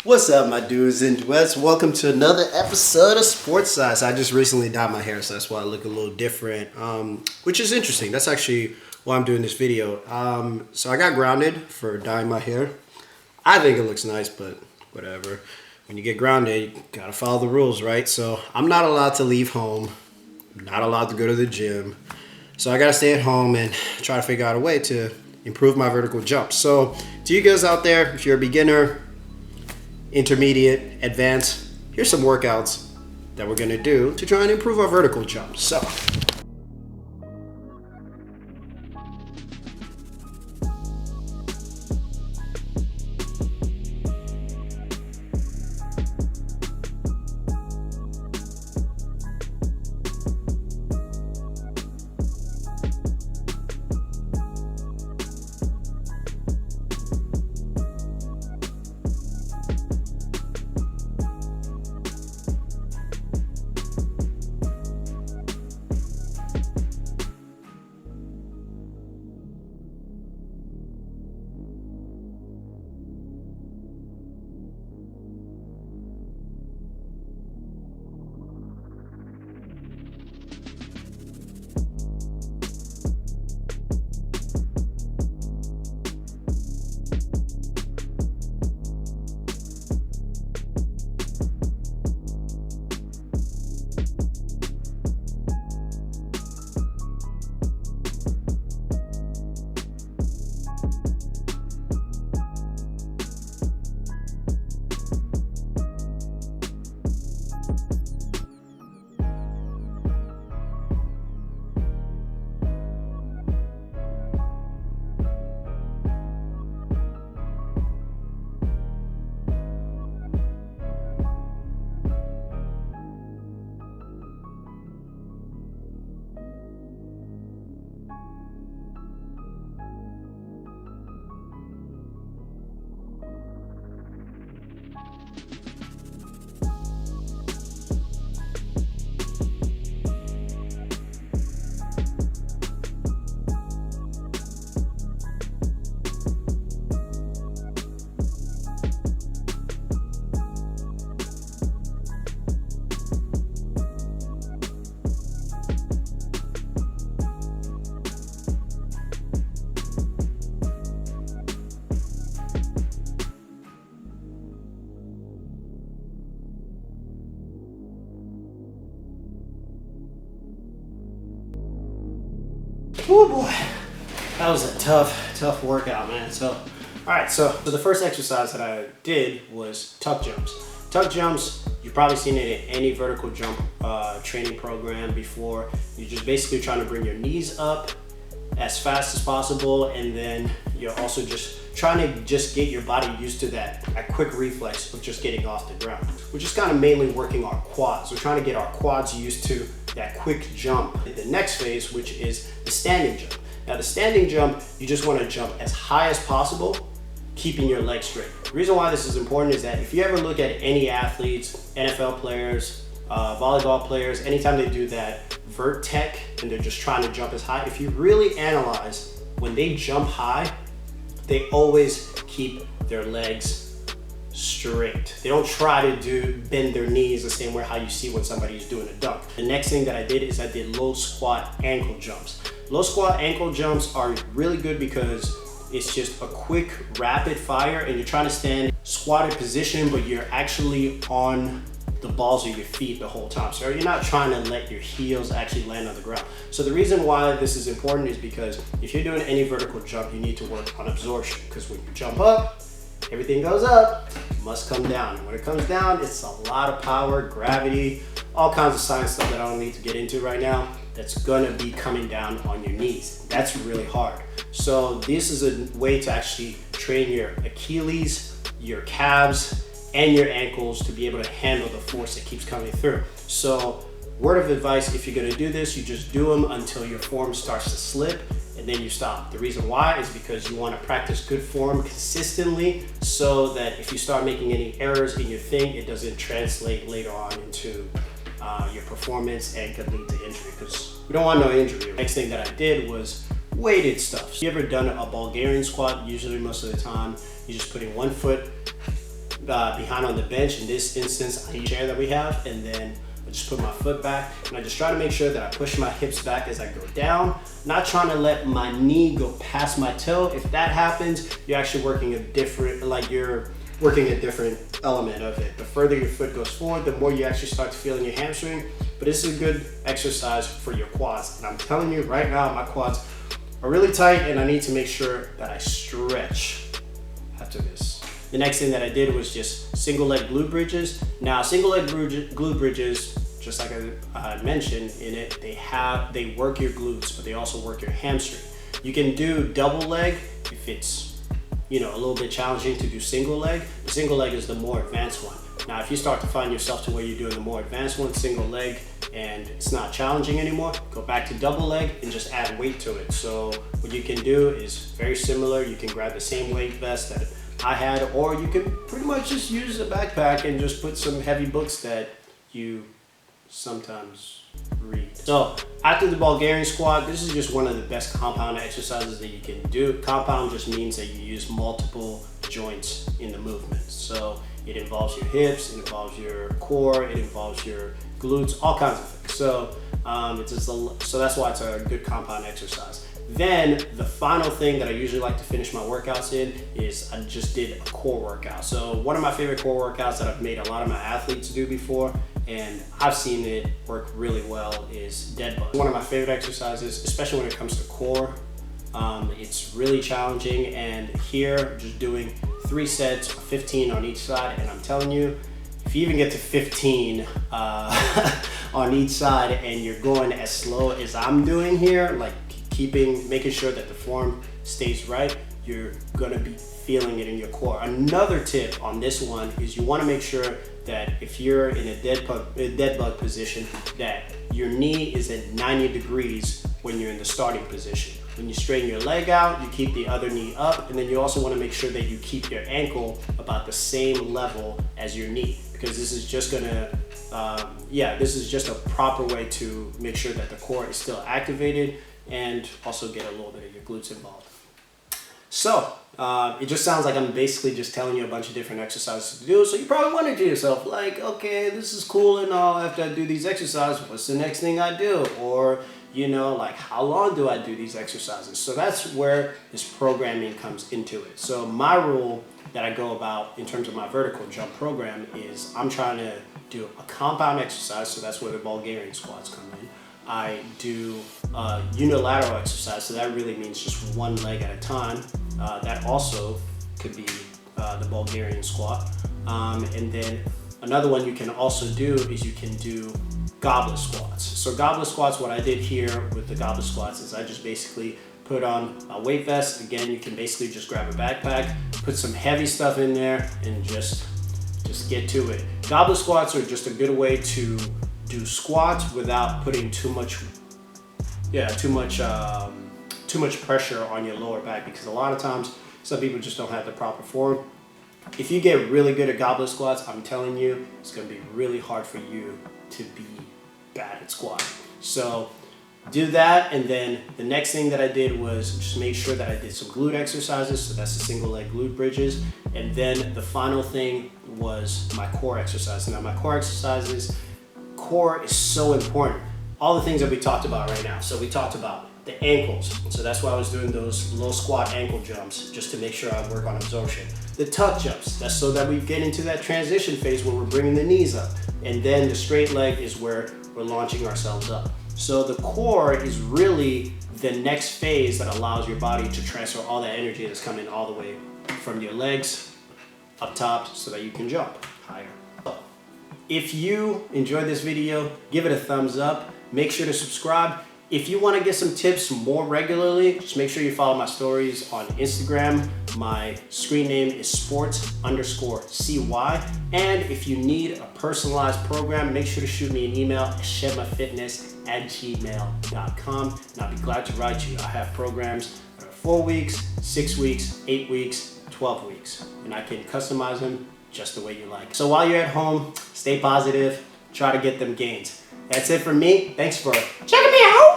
What's up, my dudes and duets? Welcome to another episode of SportsCy. So I just recently dyed my hair, so that's why I look a little different, which is interesting. That's actually why I'm doing this video. So I got grounded for dyeing my hair. I think it looks nice, but whatever. When you get grounded, you gotta follow the rules, right? So I'm not allowed to leave home. I'm not allowed to go to the gym. So I gotta stay at home and try to figure out a way to improve my vertical jump. So to you guys out there, if you're a beginner, intermediate, advanced, here's some workouts that we're gonna do to try and improve our vertical jump. So oh boy, that was a tough workout, man. So, all right, so the first exercise that I did was tuck jumps. Tuck jumps, you've probably seen it in any vertical jump training program before. You're just basically trying to bring your knees up as fast as possible, and then you're also just trying to get your body used to that quick reflex of just getting off the ground. We're just kind of mainly working our quads. We're trying to get our quads used to that quick jump. The next phase, which is the standing jump. Now the standing jump, you just want to jump as high as possible, keeping your legs straight. The reason why this is important is that if you ever look at any athletes, NFL players, volleyball players, anytime they do that vert tech and they're just trying to jump as high, if you really analyze, when they jump high, they always keep their legs straight. They don't try to bend their knees the same way how you see when somebody's doing a dunk. The next thing that I did is I did low squat ankle jumps. Low squat ankle jumps are really good because it's just a quick rapid fire and you're trying to stand squatted position, but you're actually on the balls of your feet the whole time. So you're not trying to let your heels actually land on the ground. So the reason why this is important is because if you're doing any vertical jump, you need to work on absorption, because when you jump up, everything goes up, must come down. And when it comes down, it's a lot of power, gravity, all kinds of science stuff that I don't need to get into right now that's gonna be coming down on your knees. That's really hard. So this is a way to actually train your Achilles, your calves, and your ankles to be able to handle the force that keeps coming through. So word of advice, if you're gonna do this, you just do them until your form starts to slip and then you stop. The reason why is because you wanna practice good form consistently so that if you start making any errors in your thing, it doesn't translate later on into your performance and could lead to injury, because we don't want no injury. Next thing that I did was weighted stuff. You ever done a Bulgarian squat? Usually most of the time, you're just putting one foot behind on the bench. In this instance, I use a chair that we have, and then I just put my foot back, and I just try to make sure that I push my hips back as I go down, not trying to let my knee go past my toe. If that happens, you're actually working a different, element of it. The further your foot goes forward, the more you actually start to feel in your hamstring. But this is a good exercise for your quads. And I'm telling you right now, my quads are really tight, and I need to make sure that I stretch after this. The next thing that I did was just single leg glute bridges. Now, single leg glute bridges, just like I mentioned in it, they work your glutes, but they also work your hamstring. You can do double leg if it's a little bit challenging to do single leg. The single leg is the more advanced one. Now, if you start to find yourself to where you're doing the more advanced one, single leg, and it's not challenging anymore, go back to double leg and just add weight to it. So what you can do is very similar. You can grab the same weight vest that I had, or you can pretty much just use a backpack and just put some heavy books that you sometimes read. So after the Bulgarian squat, this is just one of the best compound exercises that you can do. Compound just means that you use multiple joints in the movement. So it involves your hips, it involves your core, it involves your glutes, all kinds of things. So so that's why it's a good compound exercise. Then the final thing that I usually like to finish my workouts in is I just did a core workout. So one of my favorite core workouts that I've made a lot of my athletes do before, and I've seen it work really well, is Deadbugs. One of my favorite exercises, especially when it comes to core. It's really challenging, and here just doing 3 sets of 15 on each side, and I'm telling you, if you even get to 15 on each side and you're going as slow as I'm doing here, like making sure that the form stays right, you're gonna be feeling it in your core. Another tip on this one is you wanna make sure that if you're in a dead bug position, that your knee is at 90 degrees when you're in the starting position. When you straighten your leg out, you keep the other knee up, and then you also wanna make sure that you keep your ankle about the same level as your knee, because this is just gonna, this is just a proper way to make sure that the core is still activated and also get a little bit of your glutes involved. So it just sounds like I'm basically just telling you a bunch of different exercises to do. So you probably wonder to yourself, like, okay, this is cool and all. After I do these exercises, what's the next thing I do? Or, like, how long do I do these exercises? So that's where this programming comes into it. So my rule that I go about in terms of my vertical jump program is I'm trying to do a compound exercise. So that's where the Bulgarian squats come in. I do unilateral exercise, so that really means just one leg at a time. That also could be the Bulgarian squat. And then another one you can also do is you can do goblet squats. So goblet squats, what I did here with the goblet squats is I just basically put on a weight vest. Again, you can basically just grab a backpack, put some heavy stuff in there, and just get to it. Goblet squats are just a good way to do squats without putting too much pressure on your lower back, because a lot of times some people just don't have the proper form. If you get really good at goblet squats, I'm telling you, it's going to be really hard for you to be bad at squatting. So do that, and then the next thing that I did was just make sure that I did some glute exercises. So that's the single leg glute bridges. And then the final thing was my core exercise. Now my core exercises, core is so important. All the things that we talked about right now. So we talked about the ankles. So that's why I was doing those low squat ankle jumps, just to make sure I work on absorption. The tuck jumps, that's so that we get into that transition phase where we're bringing the knees up. And then the straight leg is where we're launching ourselves up. So the core is really the next phase that allows your body to transfer all that energy that's coming all the way from your legs up top so that you can jump higher. If you enjoyed this video, give it a thumbs up. Make sure to subscribe. If you want to get some tips more regularly, just make sure you follow my stories on Instagram. My screen name is sports_cy. And if you need a personalized program, make sure to shoot me an email at shemafitness@gmail.com, and I'll be glad to write you. I have programs that are 4 weeks, 6 weeks, 8 weeks, 12 weeks, and I can customize them just the way you like. So while you're at home, stay positive, try to get them gains. That's it for me. Thanks for checking me out.